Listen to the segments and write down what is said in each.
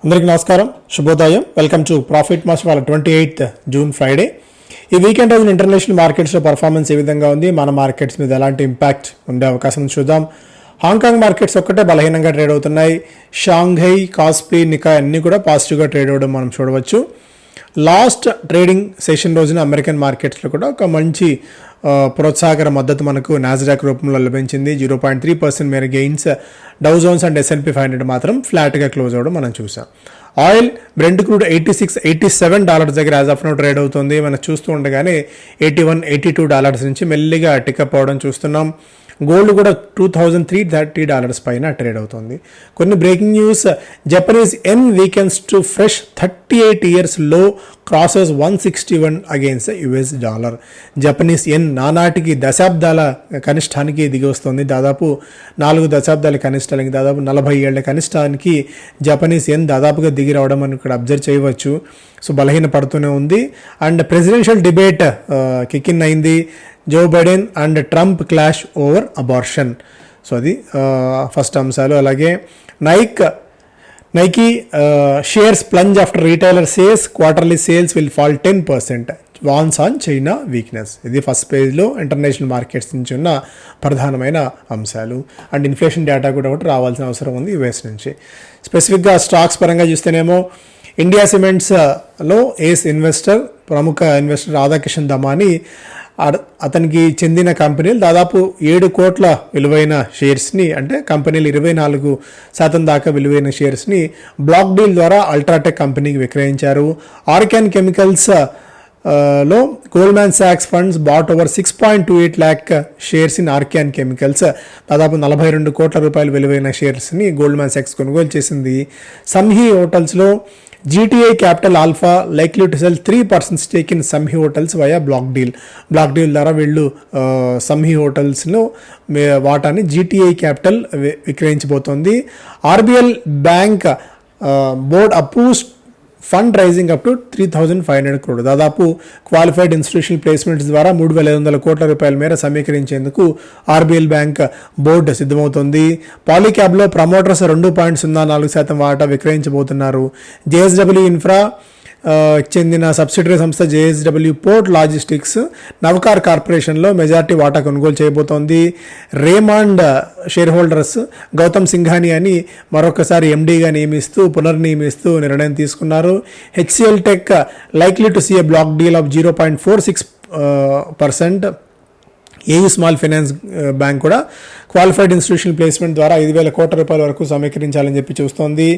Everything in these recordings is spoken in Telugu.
అందరికీ నమస్కారం, శుభోదయం. వెల్కమ్ టు ప్రాఫిట్ మాస్టర్ వాళ్ళ 28th జూన్ ఫ్రైడే. ఈ వీకెండ్ రోజున ఇంటర్నేషనల్ మార్కెట్స్లో పర్ఫార్మెన్స్ ఏ విధంగా ఉంది, మన మార్కెట్స్ మీద ఎలాంటి ఇంపాక్ట్ ఉండే అవకాశం చూద్దాం. హాంకాంగ్ మార్కెట్స్ ఒక్కటే బలహీనంగా ట్రేడ్ అవుతున్నాయి. షాంఘై, కాస్పీ, నికాయ్ అన్నీ కూడా పాజిటివ్గా ట్రేడ్ అవ్వడం మనం చూడవచ్చు. లాస్ట్ ట్రేడింగ్ సెషన్ రోజున అమెరికన్ మార్కెట్స్లో కూడా ఒక మంచి ప్రోత్సాహకర మద్దతు మనకు నాస్డాక్ రూపంలో లభించింది. 0.3% మేర gains. Dough Jones and S&P 500 మాత్రం ఫ్లాట్గా క్లోజ్ అవ్వడం మనం చూసాం. ఆయిల్ బ్రెంట్ క్రూడ్ $86-87 దగ్గర యాజ్ ఆఫ్ నౌ ట్రేడ్ అవుతుంది. మనం చూస్తూ ఉండగానే $81-82 నుంచి మెల్లిగా టికప్ అవ్వడం చూస్తున్నాం. గోల్డ్ కూడా $2,330 పైన ట్రేడ్ అవుతుంది. కొన్ని breaking news. Japanese yen weakens to fresh 38 years లో crosses 161 against US dollar. Japanese yen నానాటికి దశాబ్దాల కనిష్టానికి దిగి వస్తుంది. దాదాపు 4 దశాబ్దాల కనిష్టానికి, దాదాపు 40 ఏళ్ల కనిష్టానికి జపనీస్ ఎన్ దాదాపుగా దిగి రావడం మనం ఇక్కడ అబ్జర్వ్ చేయవచ్చు. సో బలహీన పడుతూనే ఉంది. And presidential debate kick in అయింది. Joe Biden and Trump clash over abortion. So అది ఫస్ట్ అంశాలు. అలాగే Nike shares plunge after retailer sales, quarterly sales will fall 10%, warns on China weakness. ఇది ఫస్ట్ పేజ్లో ఇంటర్నేషనల్ మార్కెట్స్ నుంచి ఉన్న ప్రధానమైన అంశాలు. అండ్ ఇన్ఫ్లేషన్ డేటా కూడా ఒకటి రావాల్సిన అవసరం ఉంది US నుంచి. స్పెసిఫిక్గా స్టాక్స్ పరంగా చూస్తేనేమో ఇండియా సిమెంట్స్లో ఏస్ ఇన్వెస్టర్, ప్రముఖ ఇన్వెస్టర్ రాధాకిషన్ దమాని అతనికి చెందిన కంపెనీలు దాదాపు 7 కోట్ల విలువైన షేర్స్ని, అంటే కంపెనీలు 24% దాకా విలువైన షేర్స్ని బ్లాక్ డీల్ ద్వారా అల్ట్రాటెక్ కంపెనీకి విక్రయించారు. ఆర్గాన్ కెమికల్స్ లో గోల్డ్మ్యాన్ సాక్స్ funds bought over 6.28 lakh shares in Argon chemicals. దాదాపు 42 కోట్ల రూపాయల విలువైన షేర్స్ని గోల్డ్మ్యాన్ సాక్స్ కొనుగోలు చేసింది. సంహీ హోటల్స్లో GTI capital alpha likely to sell 3% stake in Samhi hotels via block deal ద్వారా వీళ్ళు సంహీ హోటల్స్లో వాటాని GTI క్యాపిటల్ విక్రయించబోతోంది. RBL bank board approves fund raising up to 3,500 crore. దాదాపు క్వాలిఫైడ్ ఇన్స్టిట్యూషనల్ ప్లేస్మెంట్స్ ద్వారా 3,500 కోట్ల రూపాయల మేర సమీకరించేందుకు RBL బ్యాంక్ బోర్డు సిద్ధమవుతుంది. పాలీక్యాబ్లో ప్రమోటర్స్ 2.04% వాటా విక్రయించబోతున్నారు. JSW ఇన్ఫ్రా చెందిన సబ్సిడరీ సంస్థ JSW పోర్ట్ లాజిస్టిక్స్ నవకార్ కార్పొరేషన్లో మెజార్టీ వాటా కొనుగోలు చేయబోతోంది. Raymond share holders Gautam Singhania అని మరొకసారి MDగా పునర్నియమిస్తూ నిర్ణయం తీసుకున్నారు. HCL tech likely to see a block deal of 0.46%. AU small finance bank కూడా క్వాలిఫైడ్ ఇన్స్టిట్యూషనల్ ప్లేస్మెంట్ ద్వారా 5,000 కోట్ల రూపాయల వరకు సమీకరించాలని చెప్పి చూస్తోంది.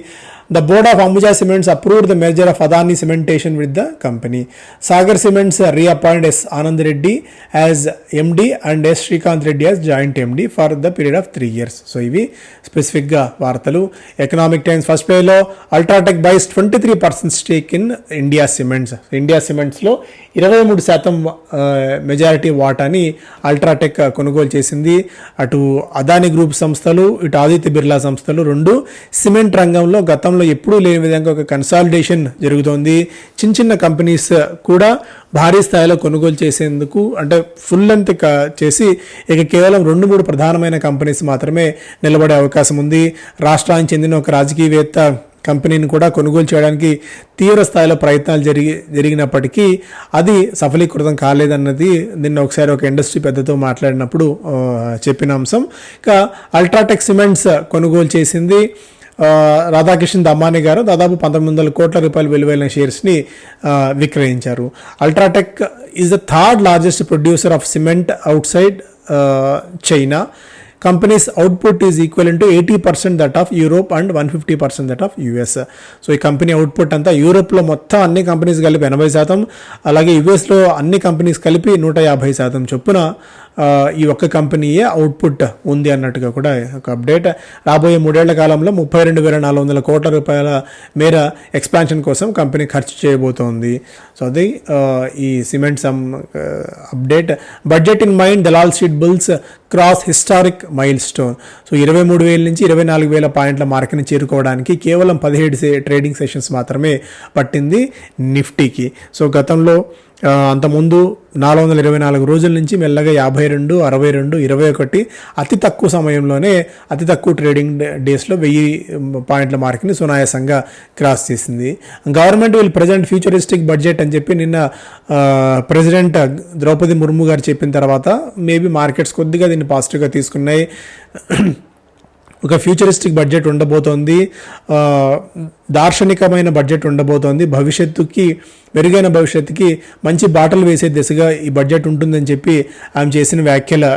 The board of Ambuja cements approved the merger of Adani cementation with the company. Sagar Cements reappoint S. Anand Reddy as MD and S. Srikanth Reddy as joint MD for the period of 3 years. So ఇవి స్పెసిఫిక్గా వార్తలు. ఎకనామిక్ టైమ్స్ ఫస్ట్ పేజ్లో UltraTech buys 23% stake in India Cements. India సిమెంట్స్లో 23% మెజారిటీ వాటాని అల్ట్రాటెక్ కొనుగోలు చేసింది. అటు అదానీ గ్రూప్ సంస్థలు, ఇటు ఆదిత్య బిర్లా సంస్థలు రెండు సిమెంట్ రంగంలో గతంలో ఎప్పుడూ లేని విధంగా ఒక కన్సాలిడేషన్ జరుగుతోంది. చిన్న కంపెనీస్ కూడా భారీ స్థాయిలో కొనుగోలు చేసేందుకు, అంటే ఫుల్ లెంత్ చేసి ఇక కేవలం 2-3 ప్రధానమైన కంపెనీస్ మాత్రమే నిలబడే అవకాశం ఉంది. రాష్ట్రానికి చెందిన ఒక రాజకీయవేత్త కంపెనీని కూడా కొనుగోలు చేయడానికి తీవ్ర స్థాయిలో ప్రయత్నాలు జరిగినప్పటికీ అది సఫలీకృతం కాలేదన్నది నిన్న ఒకసారి ఒక ఇండస్ట్రీ పెద్దతో మాట్లాడినప్పుడు చెప్పిన అంశం. ఇక అల్ట్రాటెక్ సిమెంట్స్ కొనుగోలు చేసింది రాధాకిషన్ దమాని గారు. దాదాపు 1,900 కోట్ల రూపాయల విలువైన షేర్స్ని విక్రయించారు. UltraTech is the third largest producer of cement outside China. Company's output is equivalent to 80% that of Europe and 150% that of US. So ఈ కంపెనీ అవుట్పుట్ అంతా యూరోప్లో మొత్తం అన్ని కంపెనీస్ కలిపి 80%, అలాగే యుఎస్లో అన్ని కంపెనీస్ కలిపి 150% చొప్పున ఈ ఒక్క కంపెనీయే అవుట్పుట్ ఉంది అన్నట్టుగా కూడా ఒక అప్డేట్. రాబోయే 3 ఏళ్ల కాలంలో 32,400 కోట్ల రూపాయల మేర ఎక్స్పాన్షన్ కోసం కంపెనీ ఖర్చు చేయబోతోంది. సో అది ఈ cements update. Budget in mind Dalal street bulls cross historic mile stone. So 23,000 నుంచి 24,000 పాయింట్ల మార్కుని చేరుకోవడానికి కేవలం 17 ట్రేడింగ్ సెషన్స్ మాత్రమే పట్టింది నిఫ్టీకి. సో గతంలో అంతకుముందు 424 రోజుల నుంచి మెల్లగా 52, 62, 21 అతి తక్కువ సమయంలోనే అతి తక్కువ ట్రేడింగ్ డేస్లో 1000 పాయింట్ల మార్క్ని సునాయాసంగా క్రాస్ చేసింది. Government will present futuristic budget అని చెప్పి నిన్న ప్రెసిడెంట్ ద్రౌపది ముర్ము గారు చెప్పిన తర్వాత మేబీ మార్కెట్స్ కొద్దిగా దీన్ని పాజిటివ్గా తీసుకున్నాయి. ఒక ఫ్యూచరిస్టిక్ బడ్జెట్ ఉండబోతోంది, దార్శనికమైన బడ్జెట్ ఉండబోతోంది, మెరుగైన భవిష్యత్తుకి మంచి బాటలు వేసే దిశగా ఈ బడ్జెట్ ఉంటుందని చెప్పి ఆమె చేసిన వ్యాఖ్యలు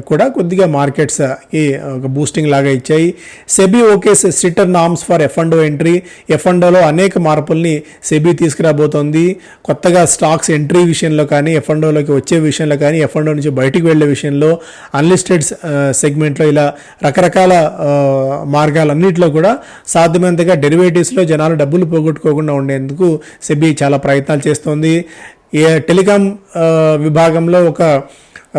కూడా కొద్దిగా మార్కెట్స్కి ఒక బూస్టింగ్ లాగా ఇచ్చాయి. SEBI okays stricter norms for F&O entry. F&Oలో అనేక మార్పుల్ని సెబీ తీసుకురాబోతోంది. కొత్తగా స్టాక్స్ ఎంట్రీ విషయంలో కానీ, F&Oలోకి వచ్చే విషయంలో కానీ, F&O నుంచి బయటికి వెళ్లే విషయంలో, అన్లిస్టెడ్ సెగ్మెంట్లో ఇలా రకరకాల మార్గాలన్నింటిలో కూడా సాధ్యమైనంతగా డెరివేటివ్స్లో జనాలు డబ్బులు పోగొట్టుకోకుండా ఉండేందుకు సెబీ చాలా ప్రయత్నాలు చేస్తోంది. టెలికాం విభాగంలో ఒక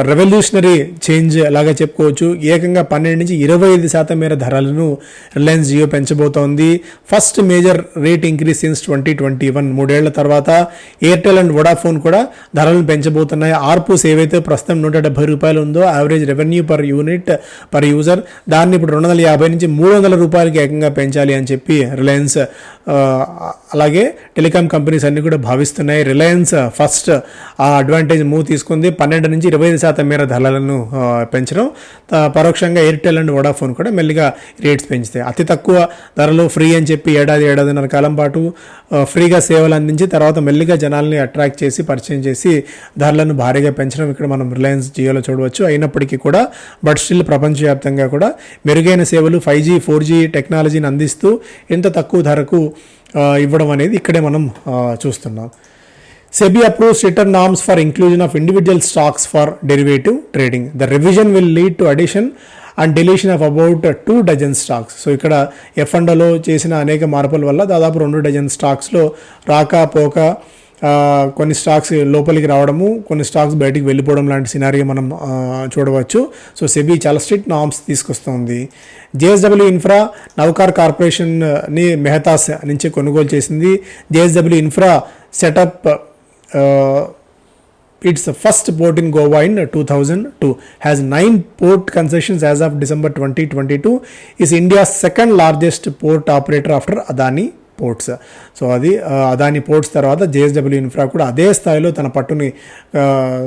రెవల్యూషనరీ చేంజ్ లాగా చెప్పుకోవచ్చు. ఏకంగా 12 నుంచి 25% మేర ధరలను రిలయన్స్ జియో పెంచబోతోంది. First major rate increase since 2021. 3 ఏళ్ల తర్వాత ఎయిర్టెల్ అండ్ వొడాఫోన్ కూడా ధరలను పెంచబోతున్నాయి. ఆర్పుస్ ఏవైతే ప్రస్తుతం 170 రూపాయలు ఉందో, average revenue per unit per user, దాన్ని ఇప్పుడు 250 నుంచి 300 రూపాయలకి ఏకంగా పెంచాలి అని చెప్పి రిలయన్స్ అలాగే టెలికాం కంపెనీస్ అన్ని కూడా భావిస్తున్నాయి. రిలయన్స్ ఫస్ట్ ఆ అడ్వాంటేజ్ మూవ్ తీసుకుంది. 12 నుంచి 25% మేర ధరలను పెంచడం, పరోక్షంగా ఎయిర్టెల్ అండ్ వొడాఫోన్ కూడా మెల్లిగా రేట్స్ పెంచుతాయి. అతి తక్కువ ధరలో ఫ్రీ అని చెప్పి ఏడాదిన్నర కాలం పాటు ఫ్రీగా సేవలు అందించి తర్వాత మెల్లిగా జనాల్ని అట్రాక్ట్ చేసి పరిచయం చేసి ధరలను భారీగా పెంచడం ఇక్కడ మనం రిలయన్స్ జియోలో చూడవచ్చు. అయినప్పటికీ కూడా బట్ స్టిల్ ప్రపంచవ్యాప్తంగా కూడా మెరుగైన సేవలు 5G, 4G టెక్నాలజీని అందిస్తూ ఎంత తక్కువ ధరకు ఇవ్వడం అనేది ఇక్కడే మనం చూస్తున్నాం. SEBI approves stricter norms for inclusion of individual stocks for derivative trading. The revision will lead to addition and deletion of about 2 dozen stocks. So ఇక్కడ F&Oలో చేసిన అనేక మార్పుల వల్ల దాదాపు 2 డజన్ స్టాక్స్లో రాకపోక కొన్ని స్టాక్స్ లోపలికి రావడము, కొన్ని స్టాక్స్ బయటికి వెళ్ళిపోవడం లాంటి సినారియో మనం చూడవచ్చు. సో సెబీ చాలా స్ట్రిక్ట్ నార్మ్స్ తీసుకొస్తుంది. JSW ఇన్ఫ్రా నౌకార్ కార్పొరేషన్ని మెహతాస్ నుంచి కొనుగోలు చేసింది. JSW infra setup its first port in Goa in 2002, has 9 port concessions as of December 2022, is India's second largest port operator after Adani ports. So అది అదాని పోర్ట్స్ తర్వాత JSW ఇన్ఫ్రా కూడా అదే స్థాయిలో తన పట్టుని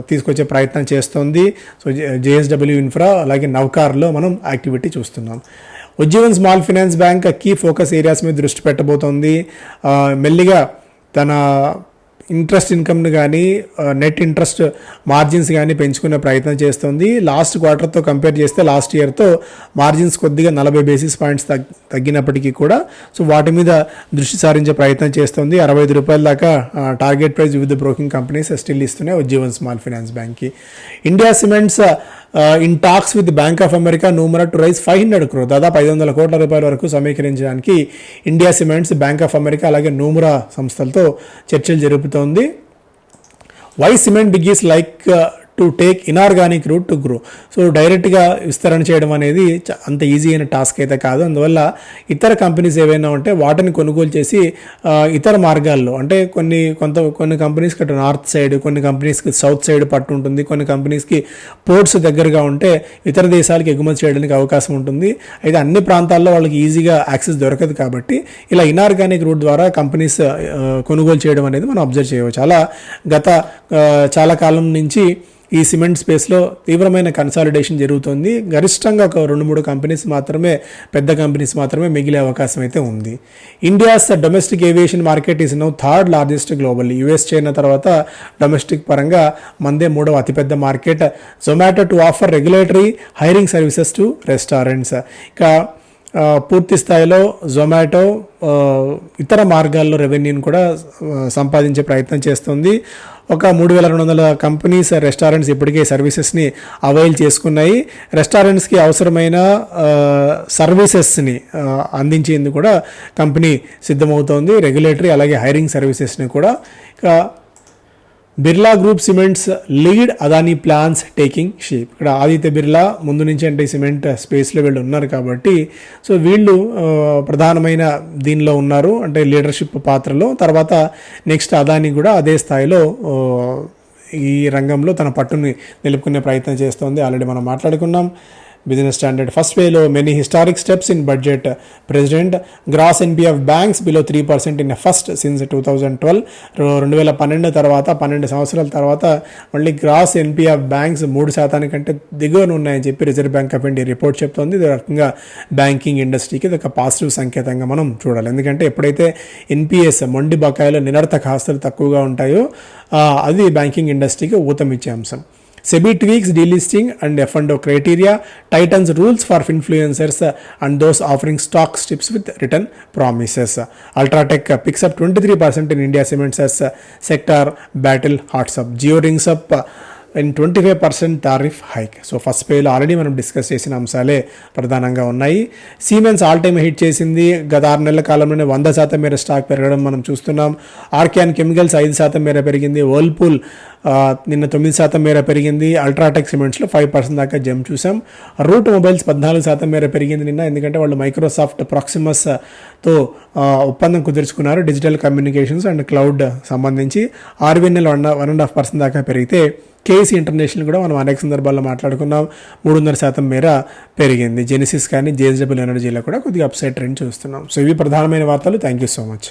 తీసుకొచ్చే ప్రయత్నం చేస్తుంది. సో JSW ఇన్ఫ్రా అలాగే నౌకార్లో మనం యాక్టివిటీ చూస్తున్నాం. Ujjivan small finance bank key focus areas మీద దృష్టి పెట్టబోతోంది. మెల్లిగా తన ఇంట్రెస్ట్ ఇన్కమ్ని కానీ నెట్ ఇంట్రెస్ట్ మార్జిన్స్ కానీ పెంచుకునే ప్రయత్నం చేస్తుంది. లాస్ట్ క్వార్టర్తో కంపేర్ చేస్తే లాస్ట్ ఇయర్తో మార్జిన్స్ కొద్దిగా 40 బేసిస్ పాయింట్స్ తగ్గినప్పటికీ కూడా సో వాటి మీద దృష్టి సారించే ప్రయత్నం చేస్తుంది. 65 రూపాయల దాకా టార్గెట్ ప్రైస్ వివిధ బ్రోకింగ్ కంపెనీస్ స్టిల్ ఇస్తున్నాయి ఉజ్జీవన్ స్మాల్ ఫైనాన్స్ బ్యాంక్కి. India Cements in talks with Bank of America Nomura to raise 500 crore, దాదాపు 500 కోట్ల రూపాయల వరకు సమీకరించడానికి India Cements, Bank of America అలాగే నూమరా సంస్థలతో చర్చలు జరుపుతోంది. Why cement biggies like to take inorganic route to grow. So డైరెక్ట్గా విస్తరణ చేయడం అనేది అంత ఈజీ అయిన టాస్క్ అయితే కాదు. అందువల్ల ఇతర కంపెనీస్ ఏవైనా ఉంటే వాటిని కొనుగోలు చేసి ఇతర మార్గాల్లో అంటే కొన్ని కంపెనీస్కి అటు నార్త్ సైడ్, కొన్ని కంపెనీస్కి సౌత్ సైడ్ పట్టు ఉంటుంది, కొన్ని కంపెనీస్కి పోర్ట్స్ దగ్గరగా ఉంటే ఇతర దేశాలకు ఎగుమతి చేయడానికి అవకాశం ఉంటుంది. అయితే అన్ని ప్రాంతాల్లో వాళ్ళకి ఈజీగా యాక్సెస్ దొరకదు కాబట్టి ఇలా ఇనార్గానిక్ రూట్ ద్వారా కంపెనీస్ కొనుగోలు చేయడం అనేది మనం అబ్జర్వ్ చేయవచ్చు. అలా చాలా కాలం నుంచి ఈ సిమెంట్ స్పేస్లో తీవ్రమైన కన్సాలిడేషన్ జరుగుతుంది. గరిష్టంగా ఒక 2-3 కంపెనీస్ మాత్రమే, పెద్ద కంపెనీస్ మాత్రమే మిగిలే అవకాశం అయితే ఉంది. India's domestic aviation market is now 3rd largest globally. US China తర్వాత డొమెస్టిక్ పరంగా మందే 3వ అతిపెద్ద market. Zomato to offer regulatory hiring services to restaurants. ఇక పూర్తి స్థాయిలో జొమాటో ఇతర మార్గాల్లో రెవెన్యూని కూడా సంపాదించే ప్రయత్నం చేస్తుంది. ఒక 3200 కంపెనీస్, రెస్టారెంట్స్ ఇప్పటికే సర్వీసెస్ని అవైల్ చేసుకున్నాయి. రెస్టారెంట్స్కి అవసరమైన సర్వీసెస్ని అందించేందుకు కూడా కంపెనీ సిద్ధమవుతోంది. రెగ్యులేటరీ అలాగే హైరింగ్ సర్వీసెస్ని కూడా. ఇక Birla group cements lead Adani plans taking shape. ఇక్కడ ఆదిత్య బిర్లా ముందు నుంచి అంటే సిమెంట్ స్పేస్లో వీళ్ళు ఉన్నారు కాబట్టి సో వీళ్ళు ప్రధానమైన దీనిలో ఉన్నారు, అంటే లీడర్షిప్ పాత్రలో. తర్వాత నెక్స్ట్ అదానీ కూడా అదే స్థాయిలో ఈ రంగంలో తన పట్టుని నిలుపుకునే ప్రయత్నం చేస్తోంది. ఆల్రెడీ మనం మాట్లాడుకున్నాం. బిజినెస్ స్టాండర్డ్ ఫస్ట్ వేలో many historic steps in budget president. Gross NP of banks below 3% in first since 2012. 2012 తర్వాత 12 సంవత్సరాల తర్వాత మళ్ళీ గ్రాస్ ఎన్పీ ఆఫ్ బ్యాంక్స్ 3% కంటే దిగువన ఉన్నాయని చెప్పి reserve bank of India report చెప్తోంది. ఇది రకంగా బ్యాంకింగ్ ఇండస్ట్రీకి ఇది ఒక పాజిటివ్ సంకేతంగా మనం చూడాలి. ఎందుకంటే ఎప్పుడైతే ఎన్పిఎస్ మొండి బకాయిలో నిరర్థక ఆస్తులు తక్కువగా ఉంటాయో అది బ్యాంకింగ్ ఇండస్ట్రీకి ఊతమిచ్చే అంశం. SEBI tweaks delisting and F&O criteria, tightens rules for influencers and those offering stock strips with written promises. Ultratech picks up 23% in India Cements as sector battle heats up. Jio rings up in 25% tariff hike. So first పేలో ఆల్రెడీ మనం డిస్కస్ చేసిన అంశాలే ప్రధానంగా ఉన్నాయి. సీమెన్స్ ఆల్ టైమ్ హిట్ చేసింది. గత 6 నెలల కాలంలోనే 100% మేర స్టాక్ పెరగడం మనం చూస్తున్నాం. ఆర్కియాన్ కెమికల్స్ 5% మేర పెరిగింది. వర్ల్పూల్ నిన్న 9% మేర పెరిగింది. అల్ట్రాటెక్ సిమెంట్స్లో 5% దాకా జంప్ చూసాం. రూట్ మొబైల్స్ 14% మేర పెరిగింది నిన్న, ఎందుకంటే వాళ్ళు మైక్రోసాఫ్ట్ ప్రాక్సిమస్తో ఒప్పందం కుదుర్చుకున్నారు డిజిటల్ కమ్యూనికేషన్స్ అండ్ క్లౌడ్ సంబంధించి. ఆర్వీఎన్ఎల్ 1.5% దాకా పెరిగితే కేసీ ఇంటర్నేషనల్ కూడా మనం అనేక సందర్భాల్లో మాట్లాడుకున్నాం, 3.5% మేర పెరిగింది. జెనిసిస్ కానీ జేఎస్డబ్ల్యూ ఎనర్జీలో కూడా కొద్దిగా అప్సైడ్ ట్రెండ్ చూస్తున్నాం. సో ఇవి ప్రధానమైన వార్తలు. Thank you so much.